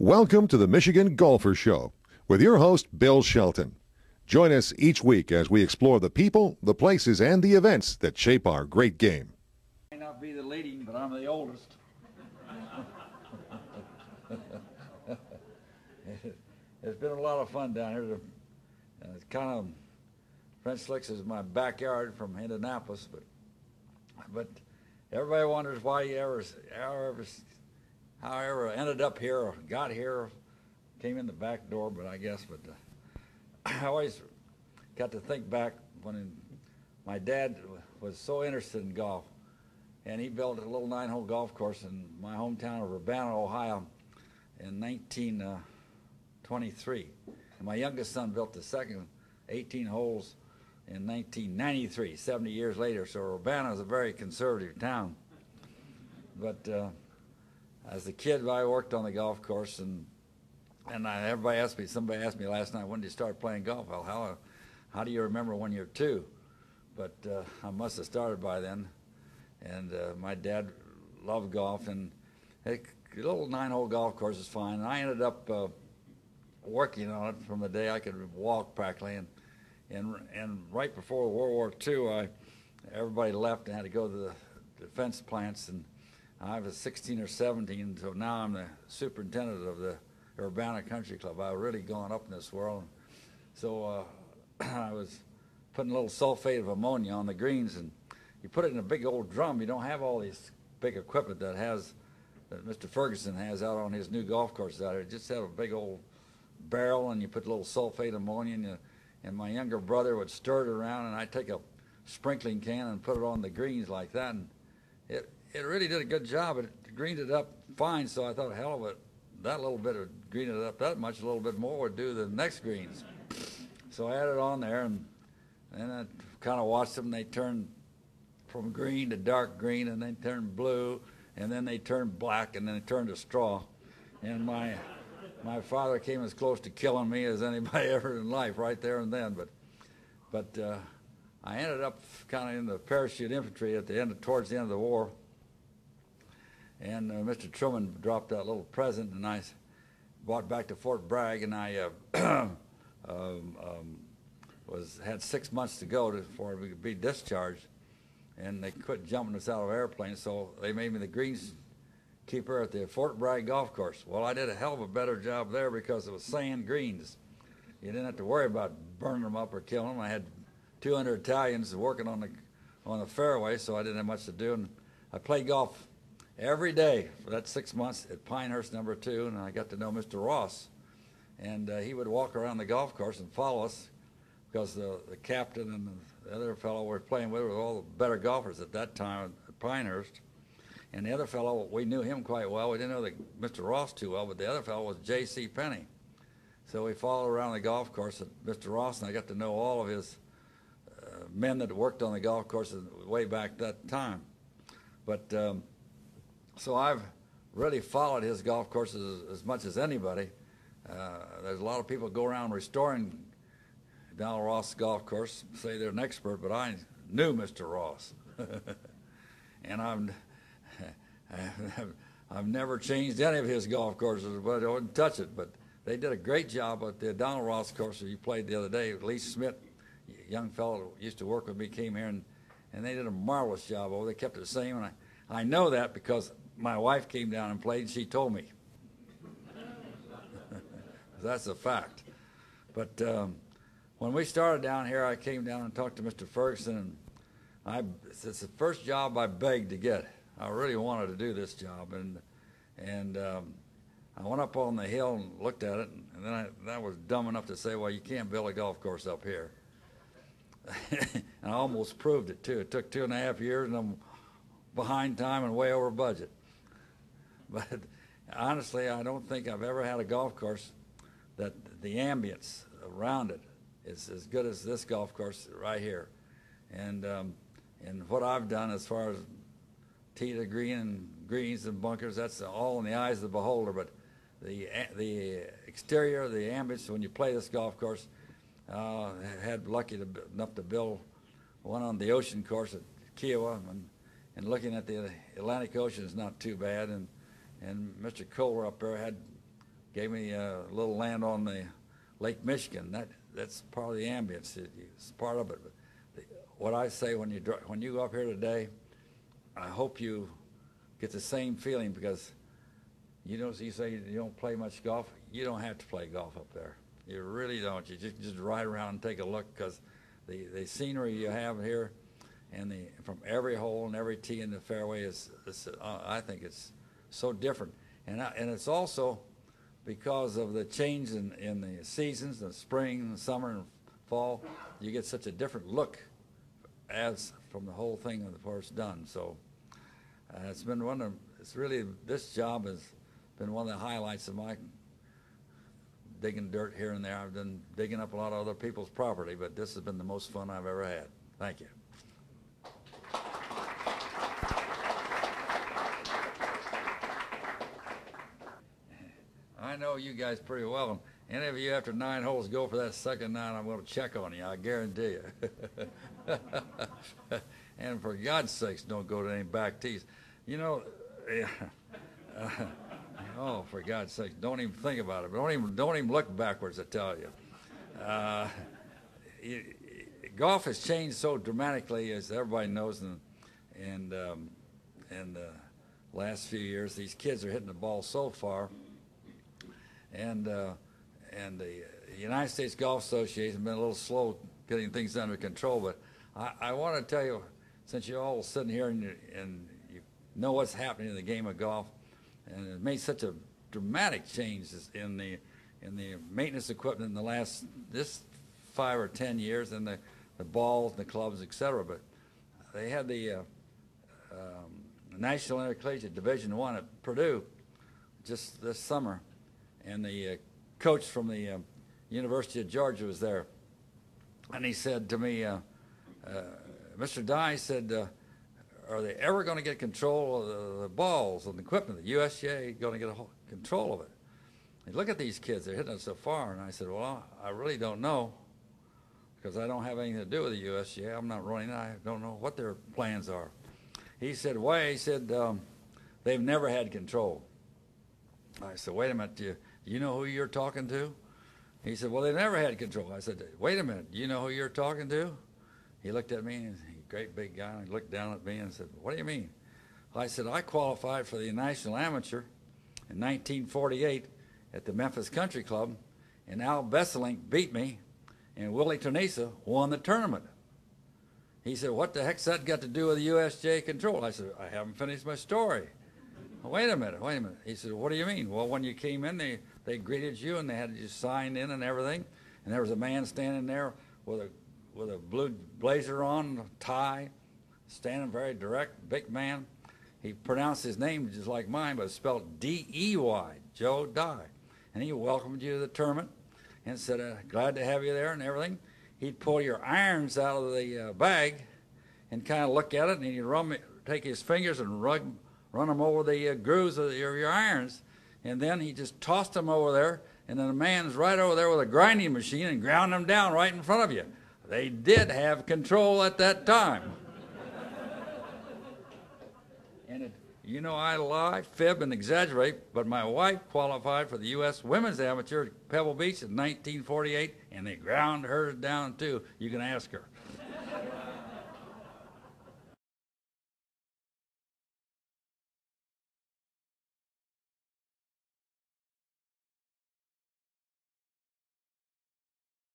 Welcome to the Michigan Golfer Show with your host, Bill Shelton. Join us each week as we explore the people, the places, and the events that shape our great game. I may not be the leading, but I'm the oldest. It's been a lot of fun down here. It's kind of, French Licks is my backyard from Indianapolis, but everybody wonders why you how I ever ended up here or got here, came in the back door, but I always got to think back when my dad was so interested in golf, and he built a little 9-hole golf course in my hometown of Urbana, Ohio in 1923. And my youngest son built the second 18 holes in 1993, 70 years later. So Urbana is a very conservative town. But as a kid, I worked on the golf course, and somebody asked me last night, when did you start playing golf? Well, how do you remember when you're 2? But I must have started by then. And my dad loved golf, and a little 9-hole golf course is fine. And I ended up working on it from the day I could walk practically. And right before World War II, everybody left and had to go to the defense plants, and I was 16 or 17, so now I'm the superintendent of the Urbana Country Club. I've really gone up in this world. So I was putting a little sulfate of ammonia on the greens, and you put it in a big old drum. You don't have all these big equipment that Mr. Ferguson has out on his new golf courses out here. You just have a big old barrel, and you put a little sulfate ammonia, and my younger brother would stir it around, and I'd take a sprinkling can and put it on the greens like that, and it really did a good job. It greened it up fine, so I thought, hell of it, that little bit of greening it up that much, a little bit more would do the next greens. So I had it on there, and I kind of watched them. They turned from green to dark green, and then turned blue, and then they turned black, and then they turned to straw. And my father came as close to killing me as anybody ever in life right there and then. But I ended up kind of in the parachute infantry towards the end of the war. And Mr. Truman dropped that little present, and I brought back to Fort Bragg, and I had 6 months to go before we could be discharged, and they quit jumping us out of airplanes, so they made me the greenskeeper at the Fort Bragg golf course. Well, I did a hell of a better job there because it was sand greens. You didn't have to worry about burning them up or killing them. I had 200 Italians working on the fairway, so I didn't have much to do, and I played golf every day for that 6 months at Pinehurst No. 2, and I got to know Mr. Ross. And he would walk around the golf course and follow us because the captain and the other fellow we were playing with were all the better golfers at that time at Pinehurst. And the other fellow, we knew him quite well. We didn't know Mr. Ross too well, but the other fellow was J.C. Penney. So we followed around the golf course at Mr. Ross, and I got to know all of his men that worked on the golf course way back that time. But so I've really followed his golf courses as much as anybody. There's a lot of people go around restoring Donald Ross' golf course, say they're an expert, but I knew Mr. Ross. And I've never changed any of his golf courses, but I wouldn't touch it. But they did a great job at the Donald Ross course that you played the other day. Lee Smith, a young fellow who used to work with me, came here, and they did a marvelous job. They kept it the same, and I know that because my wife came down and played, and she told me. That's a fact. But when we started down here, I came down and talked to Mr. Ferguson, and it's the first job I begged to get. I really wanted to do this job, and I went up on the hill and looked at it, and then I was dumb enough to say, well, you can't build a golf course up here. And I almost proved it, too. It took 2.5 years, and I'm behind time and way over budget. But honestly, I don't think I've ever had a golf course that the ambience around it is as good as this golf course right here. And what I've done as far as tee to green and greens and bunkers, that's all in the eyes of the beholder. But the exterior, the ambience when you play this golf course, had lucky enough to build one on the ocean course at Kiowa, and looking at the Atlantic Ocean is not too bad. And Mr. Kohler up there had gave me a little land on the Lake Michigan. That's part of the ambience. It's part of it. But what I say when you go up here today, I hope you get the same feeling, because you say you don't play much golf. You don't have to play golf up there. You really don't. You just ride around and take a look, because the scenery you have here, and from every hole and every tee in the fairway is I think it's so different, and it's also because of the change in the seasons, the spring, the summer, and fall. You get such a different look as from the whole thing before it's done. So it's been this job has been one of the highlights of my digging dirt here and there. I've been digging up a lot of other people's property, but this has been the most fun I've ever had. Thank you. I know you guys pretty well. Any of you after 9 holes go for that second 9, I'm going to check on you, I guarantee you. And for God's sakes, don't go to any back tees. You know, oh, for God's sake, don't even think about it. Don't even look backwards, I tell you. Golf has changed so dramatically, as everybody knows, in the last few years. These kids are hitting the ball so far, and the United States Golf Association has been a little slow getting things under control. But I want to tell you, since you're all sitting here and you know what's happening in the game of golf, and it made such a dramatic change in the maintenance equipment in this 5 or 10 years, and the balls, the clubs, etc. But they had the National Intercollegiate Division I at Purdue just this summer, and the coach from the University of Georgia was there, and he said to me, Mr. Dye said, are they ever going to get control of the balls and the equipment? The USGA going to get control of it? And look at these kids, they're hitting it so far. And I said, well, I really don't know, because I don't have anything to do with the USGA. I'm not running it. I don't know what their plans are. He said, why? He said, they've never had control. I said, wait a minute, do you know who you're talking to? He said, well, they've never had control. I said, wait a minute, do you know who you're talking to? He looked at me, and he's a great big guy, and he looked down at me and said, what do you mean? I said, I qualified for the National Amateur in 1948 at the Memphis Country Club, and Al Besselink beat me, and Willie Tonisa won the tournament. He said, what the heck's that got to do with the USGA control? I said, I haven't finished my story. Wait a minute. He said, what do you mean? Well, when you came in, they greeted you, and they had you sign in and everything, and there was a man standing there with a blue blazer on, a tie, standing very direct, big man. He pronounced his name just like mine, but it's spelled D-E-Y, Joe Dye. And he welcomed you to the tournament and said, glad to have you there and everything. He'd pull your irons out of the bag and kind of look at it, and he'd take his fingers and run them over the grooves of your irons, and then he just tossed them over there, and then the man's right over there with a grinding machine and ground them down right in front of you. They did have control at that time. And you know, I lie, fib, and exaggerate, but my wife qualified for the U.S. Women's Amateur at Pebble Beach in 1948, and they ground hers down too. You can ask her.